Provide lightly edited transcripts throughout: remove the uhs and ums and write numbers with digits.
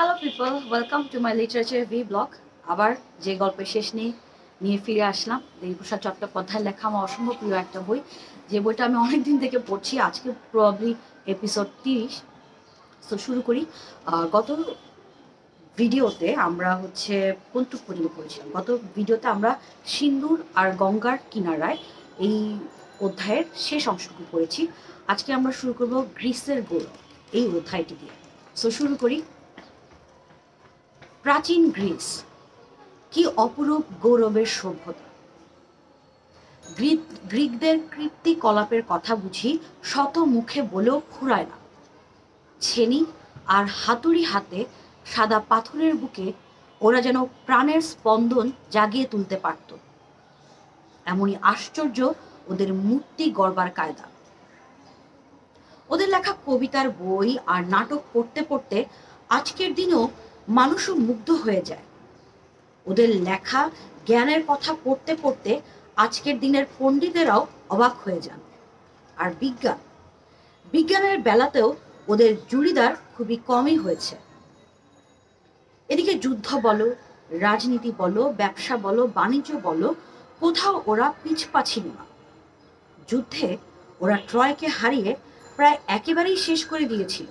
Hello people, welcome to my literature V blog. আবার যে গল্পের শেষ নিয়ে ফিরে আসলাম। দেবীপ্রসাদ চট্টোপাধ্যায়ের লেখা আমার অসম্ভব প্রিয় একটা বই, যে বইটা আমি অনেক দিন থেকে পড়ছি। আজকে প্রবাবলি এপিসোড 30। তো শুরু করি। গত ভিডিওতে আমরা কোনটুক পর্যন্ত পড়েছিলাম? গত ভিডিওতে আমরা সিন্দুর আর গঙ্গার কিনারায় এই অধ্যায়ের শেষ অংশটুকু পড়েছি। আজকে আমরা শুরু করব গ্রিসের গৌরব এই অধ্যায়টি দিয়ে। সো শুরু করি। প্রাচীন গ্রিস, কি অপরূপ গৌরবের সভ্যতা! গ্রিকদের কীর্তিকলাপের কথা বুঝি শত মুখে বলেও ফুরায় না। ছেনি আর হাতুড়ি হাতে সাদা পাথরের বুকে ওরা যেন প্রাণের স্পন্দন জাগিয়ে তুলতে পারত। এমনই আশ্চর্য ওদের মূর্তি গড়বার কায়দা। ওদের লেখা কবিতার বই আর নাটক পড়তে পড়তে আজকের দিনেও মানুষও মুগ্ধ হয়ে যায়। ওদের লেখা জ্ঞানের কথা পড়তে পড়তে আজকের দিনের পণ্ডিতেরাও অবাক হয়ে যান। আর বিজ্ঞানের বেলাতেও ওদের জুড়িদার খুবই কমই হয়েছে। এদিকে যুদ্ধ বলো, রাজনীতি বলো, ব্যবসা বলো, বাণিজ্য বলো, কোথাও ওরা পিছপা ছিল না। যুদ্ধে ওরা ট্রয়কে হারিয়ে প্রায় একেবারেই শেষ করে দিয়েছিল।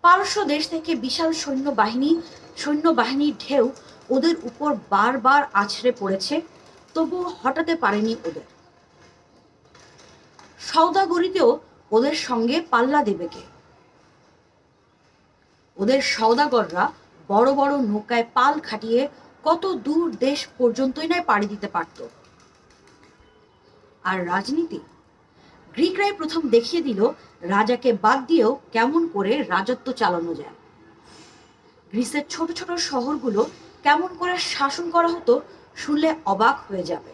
পারস্য দেশ থেকে বিশাল সৈন্যবাহিনীর ঢেউ ওদের উপর বারবার আছড়ে পড়েছে, তবুও হটাতে পারেনি ওদের। সওদাগরিতেও ওদের সঙ্গে পাল্লা দেবে কে? ওদের সওদাগররা বড় বড় নৌকায় পাল খাটিয়ে কত দূর দেশ পর্যন্তই নয় পাড়ি দিতে পারত। আর রাজনীতি, গ্রিকরাই প্রথম দেখিয়ে দিল রাজাকে বাদ দিয়েও কেমন করে রাজত্ব চালানো যায়। গ্রিসের ছোট ছোট শহরগুলো কেমন করে শাসন করা হতো শুনলে অবাক হয়ে যাবে।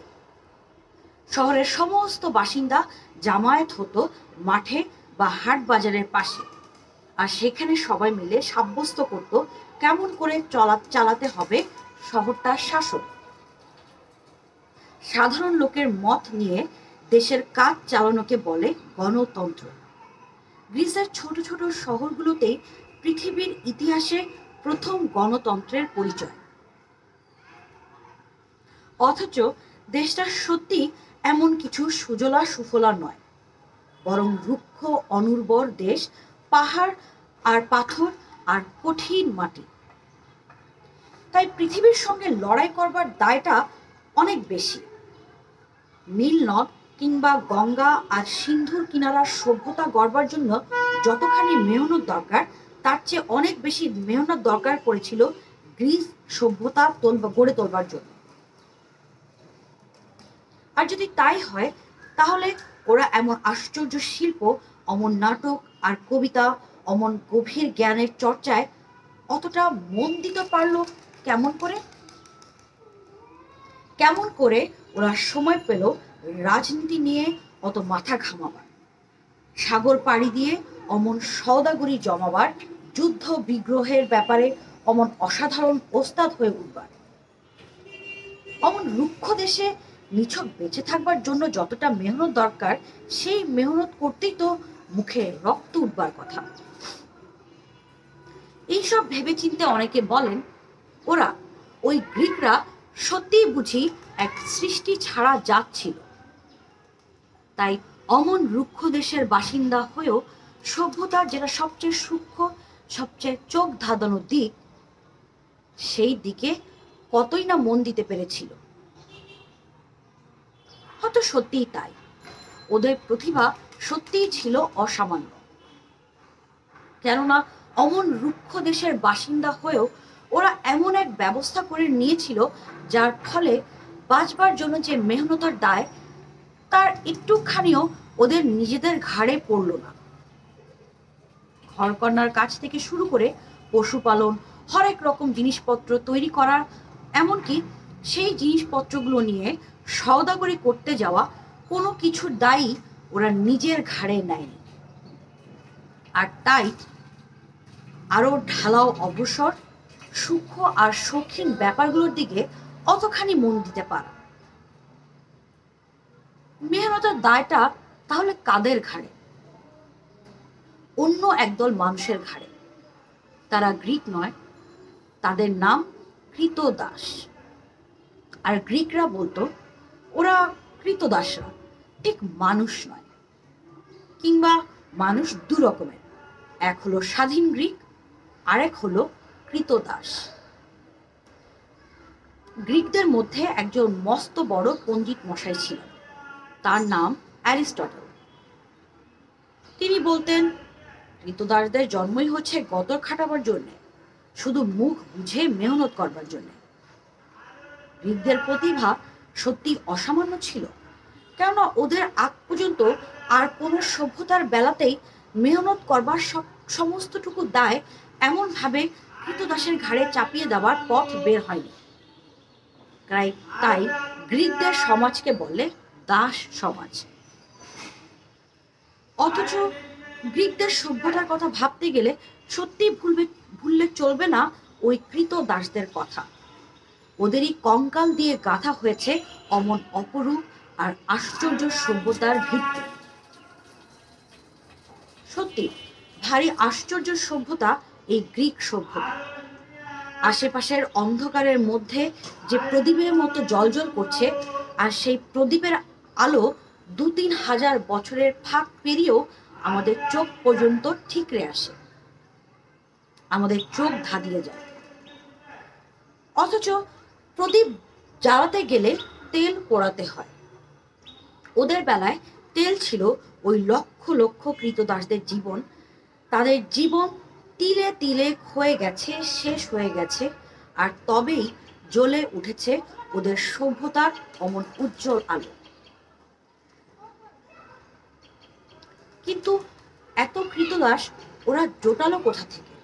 শহরের সমস্ত বাসিন্দা জামায়াত হতো মাঠে বা হাট বাজারের পাশে, আর সেখানে সবাই মিলে সাব্যস্ত করত কেমন করে চালাতে হবে শহরটার শাসন। সাধারণ লোকের মত নিয়ে দেশের কাজ চালানোকে বলে গণতন্ত্র। গ্রিসের ছোট ছোট শহরগুলোতেই পৃথিবীর ইতিহাসে প্রথম গণতন্ত্রের পরিচয়। অথচ দেশটা সত্যি এমন কিছু সুজলা সুফলা নয়, বরং রুক্ষ অনুর্বর দেশ, পাহাড় আর পাথর আর কঠিন মাটি। তাই পৃথিবীর সঙ্গে লড়াই করবার দায়টা অনেক বেশি। নীল নদ কিংবা গঙ্গা আর সিন্ধুর কিনারার সভ্যতা গড়বার জন্য যতখানি মেহনত দরকার, তার চেয়ে অনেক বেশি মেহনত দরকার পড়েছিল গ্রিস সভ্যতা গড়ে তোলবার জন্য। আর যদি তাই হয়, তাহলে ওরা এমন আশ্চর্য শিল্প, অমন নাটক আর কবিতা, অমন গভীর জ্ঞানের চর্চায় অতটা মন দিতে পারলো কেমন করে ওরা সময় পেল রাজনীতি নিয়ে অত মাথা ঘামাবার, সাগর পাড়ি দিয়ে অমন সওদাগরি জমাবার, যুদ্ধ বিগ্রহের ব্যাপারে অমন অসাধারণ ওস্তাদ হয়ে উঠবার। অমন রুক্ষ দেশে নিছক বেঁচে থাকবার জন্য যতটা মেহনত দরকার, সেই মেহনত করতেই তো মুখে রক্ত উঠবার কথা। এইসব ভেবে চিনতে অনেকে বলেন, ওই গ্রিকরা সত্যিই বুঝি এক সৃষ্টি ছাড়া জাত ছিল। তাই অমন রুক্ষ দেশের বাসিন্দা হয়েও সভ্যতার যেটা সবচেয়ে সূক্ষ্ম, সবচেয়ে চোখ ধাঁধানো দিক, সেই দিকে কতই না মন দিতে পেরেছিল। হয়তো সত্যিই তাই, ওদের প্রতিভা সত্যিই ছিল অসামান্য। কেননা অমন রুক্ষ দেশের বাসিন্দা হয়েও ওরা এমন এক ব্যবস্থা করে নিয়েছিল, যার ফলে বাঁচবার জন্য যে মেহনতের দায়, তার একটুখানিও ওদের নিজেদের ঘাড়ে পড়ল না। ঘরকন্নার কাছ থেকে শুরু করে পশুপালন, হরেক রকম জিনিসপত্র তৈরি করা, এমনকি সেই জিনিসপত্রগুলো নিয়ে সওদাগরি করতে যাওয়া, কোনো কিছুর দায়ী ওরা নিজের ঘাড়ে নেয়নি। আর তাই আরো ঢালাও অবসর, সূক্ষ্ম আর শৌখিন ব্যাপারগুলোর দিকে অতখানি মন দিতে পারা। মেহনতের দায়টা তাহলে কাদের ঘাড়ে? অন্য একদল মানুষের ঘাড়ে। তারা গ্রিক নয়, তাদের নাম কৃতদাস। আর গ্রিকরা বলতো ওরা কৃতদাসরা, ঠিক মানুষ নয়, কিংবা মানুষ দু রকমের, এক হলো স্বাধীন গ্রিক, আরেক হলো কৃতদাস। গ্রিকদের মধ্যে একজন মস্ত বড় পণ্ডিত মশাই ছিলেন, তার নাম অ্যারিস্টটল। তিনি বলতেন কৃতদাসদের জন্মই হচ্ছে গতর খাটাবার জন্যে, শুধু মুখ বুঝে মেহনত করবার জন্যে। গ্রিকদের প্রতিভা সত্যি অসামান্য ছিল, কেননা ওদের আগ পর্যন্ত আর কোনো সভ্যতার বেলাতেই মেহনত করবার সমস্তটুকু দায় এমনভাবে কৃতদাসের ঘাড়ে চাপিয়ে দেওয়ার পথ বের হয়নি। তাই গ্রিকদের সমাজকে বলে দাস সমাজ। অথচ গ্রিকদের সভ্যতার কথা ভাবতে গেলে সত্যি ভুললে চলবে না ওই কৃতদাসদের কথা। ওদেরই কঙ্কাল দিয়ে গাঁথা হয়েছে অমন অপরূপ আর আশ্চর্য সভ্যতার ভিত্তি। সত্যি ভারী আশ্চর্য সভ্যতা এই গ্রিক সভ্যতা। আশেপাশের অন্ধকারের মধ্যে যে প্রদীপের মতো জ্বলজ্বল করছে, আর সেই প্রদীপের আলো ২-৩ হাজার বছরের ফাঁক পেরিয়েও আমাদের চোখ পর্যন্ত ঠিকরে আসে, আমাদের চোখ ধাঁধিয়ে যায়। অথচ প্রদীপ জ্বালাতে গেলে তেল পোড়াতে হয়। ওদের বেলায় তেল ছিল ওই লক্ষ লক্ষ কৃতদাসদের জীবন। তাদের জীবন তিলে তিলে ক্ষয়ে গেছে, শেষ হয়ে গেছে, আর তবেই জ্বলে উঠেছে ওদের সভ্যতার অমন উজ্জ্বল আলো। কিন্তু এত কৃতদাস ওরা জোটালো কোথা থেকে?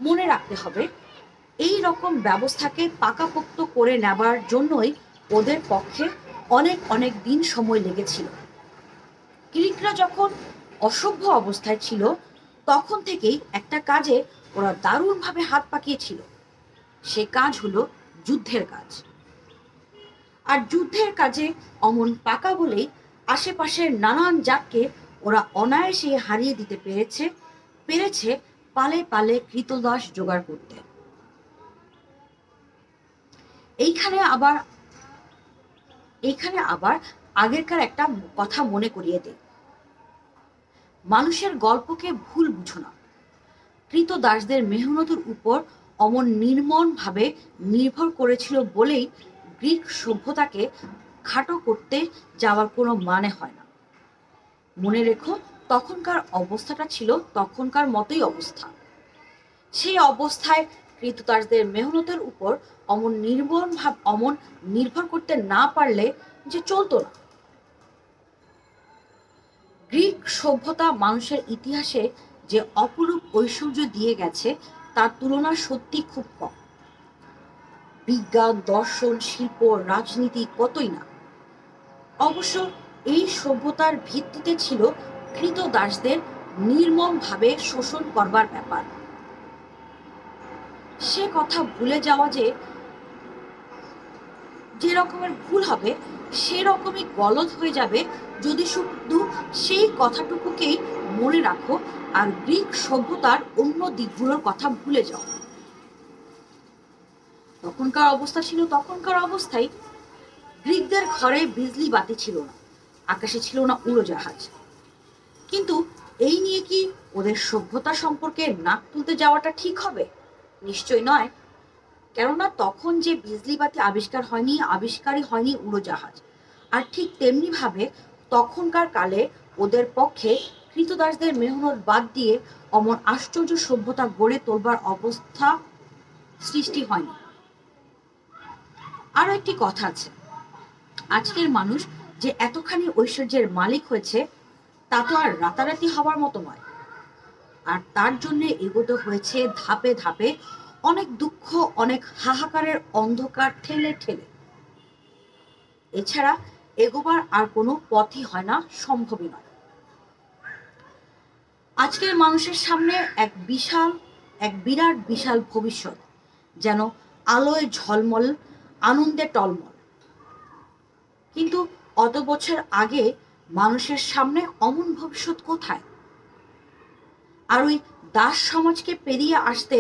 মনে রাখতে হবে, এই রকম ব্যবস্থাকে পাকাপোক্ত করে নেবার জন্যই ওদের পক্ষে অনেক অনেক দিন সময় লেগেছিল। গ্রিকরা যখন অসভ্য অবস্থায় ছিল, তখন থেকেই একটা কাজে ওরা দারুণভাবে হাত পাকিয়েছিল। সে কাজ হলো যুদ্ধের কাজ। আর যুদ্ধের কাজে অমন পাকা বলেই আশেপাশের নানান জাতকে ওরা অনায়াসে হারিয়ে দিতে পেরেছে পালে পালে কৃতদাস জোগাড় করতে। এইখানে আবার আগেরকার একটা কথা মনে করিয়ে দেয়। মানুষের গল্পকে ভুল বুঝো না। কৃতদাসদের মেহনতের উপর অমন নির্মমভাবে নির্ভর করেছিল বলেই গ্রিক সভ্যতাকে খাটো করতে যাওয়ার কোনো মানে হয় না। মনে রেখো, তখনকার অবস্থাটা ছিল তখনকার মতোই অবস্থা। সেই অবস্থায় কৃতদাসদের মেহনতের উপর অমন নির্ভর করতে না পারলে যে চলতো না। গ্রিক সভ্যতা মানুষের ইতিহাসে যে অপরূপ ঐশ্বর্য দিয়ে গেছে, তার তুলনা সত্যি খুব কম। বিজ্ঞান, দর্শন, শিল্প, রাজনীতি কতই না। অবশ্য এই সভ্যতার ভিত্তিতে ছিল কৃতদাসদের নির্মমভাবে শোষণ করবার ব্যাপার। সে কথা ভুলে যাওয়া যে রকমের ভুল হবে, সে রকমই গলদ হয়ে যাবে যদি শুধু সেই কথাটুকুকেই মনে রাখো আর গ্রিক সভ্যতার অন্য দিকগুলোর কথা ভুলে যাও। তখনকার অবস্থা ছিল তখনকার অবস্থায়। গ্রিকদের ঘরে বিজলি বাতি ছিল না, আকাশে ছিল না উড়োজাহাজ। কিন্তু এই নিয়ে কি ওদের সভ্যতা সম্পর্কে নাক তুলতে যাওয়াটা ঠিক হবে? নিশ্চয় নয়। কেননা তখন যে বিজলি বাতি আবিষ্কারই হয়নি উড়োজাহাজ। আর ঠিক তেমনি ভাবে তখনকার কালে ওদের পক্ষে কৃতদাসদের মেহনত বাদ দিয়ে অমন আশ্চর্য সভ্যতা গড়ে তোলবার অবস্থা সৃষ্টি হয়নি। আরো একটি কথা আছে, আজকের মানুষ যে এতখানি ঐশ্বর্যের মালিক হয়েছে, তা তো আর রাতারাতি হওয়ার মতো নয়। আর তার জন্য এগোতে হয়েছে ধাপে ধাপে, অনেক দুঃখ, অনেক হাহাকারের অন্ধকার ঠেলে ঠেলে। এছাড়া এগোবার আর কোনো পথই হয় না, সম্ভবই নয়। আজকের মানুষের সামনে এক বিরাট বিশাল ভবিষ্যৎ, যেন আলোয় ঝলমল, আনন্দে টলমল। কিন্তু অত বছর আগে মানুষের সামনে অমন ভবিষ্যৎ কোথায়? আর ওই দাস সমাজকে পেরিয়ে আসতে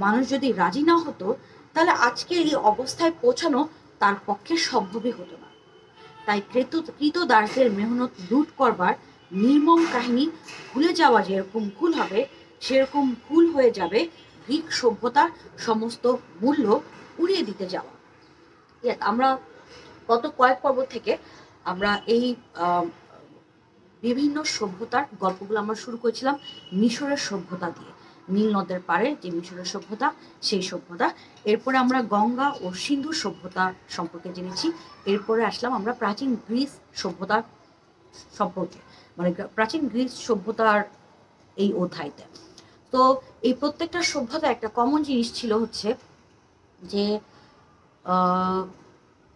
মানুষ যদি রাজি না হতো, তাহলে আজকে এই অবস্থায় পৌঁছানো তার পক্ষে সম্ভবই হতো না। তাই কৃতদাসদের মেহনত লুট করবার নির্মম কাহিনী ভুলে যাওয়া যেরকম ভুল হবে, সেরকম ভুল হয়ে যাবে গ্রিক সভ্যতার সমস্ত মূল্য উড়িয়ে দিতে যাওয়া। আমরা গত কয়েক পর্ব থেকে আমরা এই বিভিন্ন সভ্যতার গল্পগুলো আমরা শুরু করেছিলাম মিশরের সভ্যতা দিয়ে, নীল নদের পাড়ে যে মিশরের সভ্যতা, সেই সভ্যতা। এরপরে আমরা গঙ্গা ও সিন্ধু সভ্যতা সম্পর্কে জেনেছি। এরপরে আসলাম আমরা প্রাচীন গ্রিস সভ্যতার সম্পর্কে, মানে প্রাচীন গ্রিস সভ্যতার এই অধ্যায়তে। তো এই প্রত্যেকটা সভ্যতা একটা কমন জিনিস ছিল হচ্ছে যে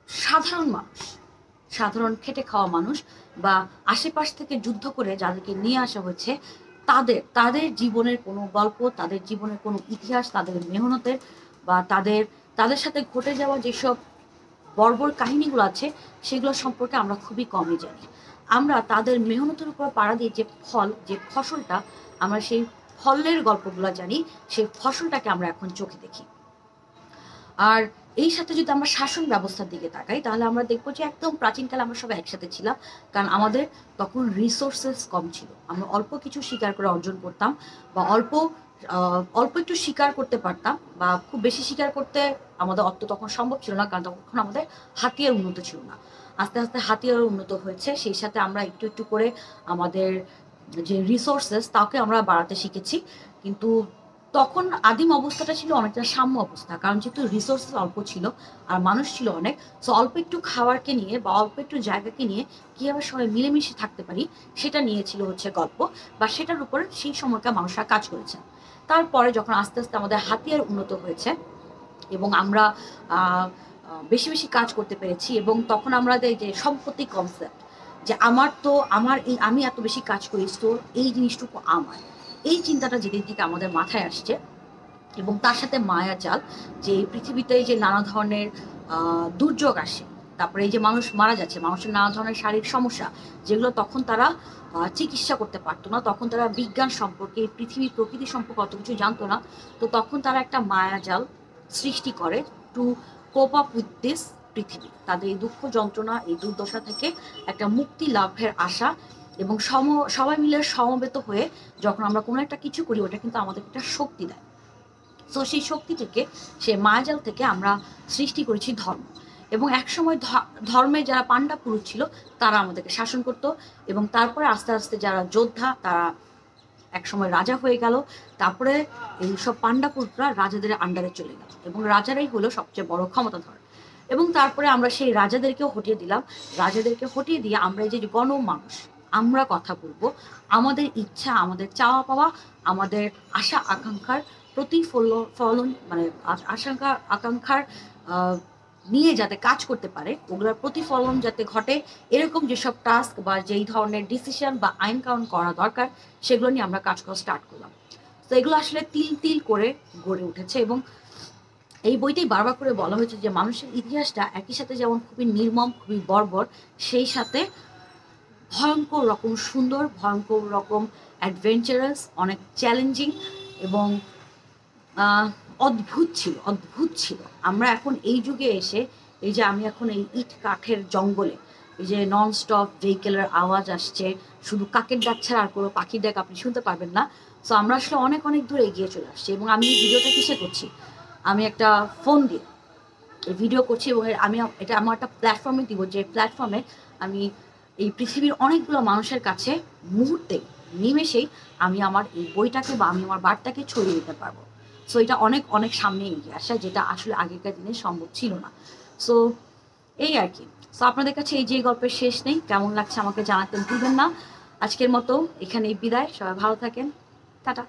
সাধারণ মানুষ, সাধারণ খেটে খাওয়া মানুষ বা আশেপাশ থেকে যুদ্ধ করে যাদেরকে নিয়ে আসা হয়েছে, তাদের জীবনের কোনো গল্প, তাদের জীবনের কোনো ইতিহাস, তাদের মেহনতের বা তাদের সাথে ঘটে যাওয়া যেসব বর্বর কাহিনীগুলো আছে, সেগুলো সম্পর্কে আমরা খুবই কমই জানি। আমরা তাদের মেহনতের উপর পাড়া দিয়ে যে ফসলটা, আমরা সেই ফলের গল্পগুলো জানি, সেই ফসলটাকে আমরা এখন চোখে দেখি। আর এই সাথে যদি আমরা শাসন ব্যবস্থার দিকে তাকাই, তাহলে আমরা দেখবো যে একদম প্রাচীনকালে আমরা সবাই একসাথে ছিলাম, কারণ আমাদের তখন রিসোর্সেস কম ছিল। আমরা অল্প কিছু শিকার করে অর্জন করতাম, বা অল্প একটু শিকার করতে পারতাম, বা খুব বেশি শিকার করতে আমাদের অত তখন সম্ভব ছিল না, কারণ তখন আমাদের হাতিয়ার উন্নত ছিল না। আস্তে আস্তে হাতিয়ার উন্নত হয়েছে, সেই সাথে আমরা একটু একটু করে আমাদের যে রিসোর্সেস তাকে আমরা বাড়াতে শিখেছি। কিন্তু তখন আদিম অবস্থাটা ছিল অনেকটা সাম্য অবস্থা, কারণ যেহেতু রিসোর্সেস অল্প ছিল আর মানুষ ছিল অনেক, সো অল্প একটু খাবারকে নিয়ে বা অল্প একটু জায়গাকে নিয়ে কীভাবে সবাই মিলেমিশে থাকতে পারি, সেটা নিয়েছিল হচ্ছে গল্প, বা সেটার উপরে সেই সময়কার মানুষরা কাজ করেছেন। তারপরে যখন আস্তে আস্তে আমাদের হাতিয়ার উন্নত হয়েছে এবং আমরা বেশি বেশি কাজ করতে পেরেছি, এবং তখন আমরা যে সম্পত্তি কনসেপ্ট, যে আমি এত বেশি কাজ করি, তো এই জিনিসটুকু আমার, এই চিন্তাটা যেদিন থেকে আমাদের মাথায় আসছে, এবং তার সাথে মায়া জাল, যে পৃথিবীতে যে নানা ধরনের দুর্যোগ আসে, তারপরে এই যে মানুষ মারা যাচ্ছে, মানুষের নানা ধরনের শারীরিক সমস্যা, যেগুলো তখন তারা চিকিৎসা করতে পারতো না, তখন তারা বিজ্ঞান সম্পর্কে, পৃথিবী প্রকৃতি সম্পর্কে অত কিছু জানতো না, তো তখন তারা একটা মায়া জাল সৃষ্টি করে two cope up with this পৃথিবী। তাদের এই দুঃখ যন্ত্রণা, এই দুর্দশা থেকে একটা মুক্তি লাভের আশা, এবং সবাই মিলে সমবেত হয়ে যখন আমরা কোনো একটা কিছু করি, ওটা কিন্তু আমাদের একটা শক্তি দেয়। তো সেই শক্তি থেকে, সেই মায়াজাল থেকে আমরা সৃষ্টি করেছি ধর্ম। এবং একসময় ধর্মে যারা পাণ্ডা পুরুষ ছিল, তারা আমাদেরকে শাসন করতো, এবং তারপরে আস্তে আস্তে যারা যোদ্ধা, তারা একসময় রাজা হয়ে গেল। তারপরে এই সব পাণ্ডা পুরুষরা রাজাদের আন্ডারে চলে গেল, এবং রাজারাই হলো সবচেয়ে বড় ক্ষমতাধর। এবং তারপরে আমরা সেই রাজাদেরকেও হটিয়ে দিলাম। রাজাদেরকে হটিয়ে দিয়ে আমরা এই যে গণমানুষ, আমরা কথা বলবো, আমাদের ইচ্ছা, আমাদের চাওয়া পাওয়া, আমাদের আশা আকাঙ্ক্ষার প্রতিফলন, মানে আকাঙ্ক্ষার নিয়ে যাতে কাজ করতে পারে, ওগুলোর প্রতিফলন যাতে ঘটে, এরকম যেসব টাস্ক বা যেই ধরনের ডিসিশন বা আইন কানুন করা দরকার, সেগুলো নিয়ে আমরা কাজ করা স্টার্ট করলাম। তো এগুলো আসলে তিল তিল করে গড়ে উঠেছে, এবং এই বইতেই বারবার করে বলা হয়েছে যে মানুষের ইতিহাসটা একই সাথে যেমন খুবই নির্মম, খুবই বর্বর, সেই সাথে ভয়ঙ্কর রকম সুন্দর, ভয়ঙ্কর রকম অ্যাডভেঞ্চারাস, অনেক চ্যালেঞ্জিং এবং অদ্ভুত ছিল। আমরা এখন এই যুগে এসে, এই যে আমি এখন এই ইট কাঠের জঙ্গলে, এই যে নন স্টপ ভেহিকেলের আওয়াজ আসছে, শুধু কাকের ডাক ছাড়া আর কোনো পাখির ডাক আপনি শুনতে পারবেন না। সো আমরা আসলে অনেক অনেক দূরে এগিয়ে চলে আসছি। এবং আমি এই ভিডিওটা কিসে করছি, আমি একটা ফোন দিয়ে এই ভিডিও করছি, এবং এটা আমার একটা প্ল্যাটফর্মে দিব, যে প্ল্যাটফর্মে আমি এই পৃথিবীর অনেকগুলো মানুষের কাছে মুহূর্তে, নিমেষেই আমি আমার এই বইটাকে বা আমি আমার বার্তাকে ছড়িয়ে দিতে পারবো। সো এটা অনেক অনেক সামনে এগিয়ে আসা, যেটা আসলে আগেকার দিনে সম্ভব ছিল না। সো এই আর কি। সো আপনাদের কাছে এই যে গল্পের শেষ নেই, কেমন লাগছে আমাকে জানাতে ভুলবেন না। আজকের মতো এখানেই বিদায়, সবাই ভালো থাকেন, টাটা।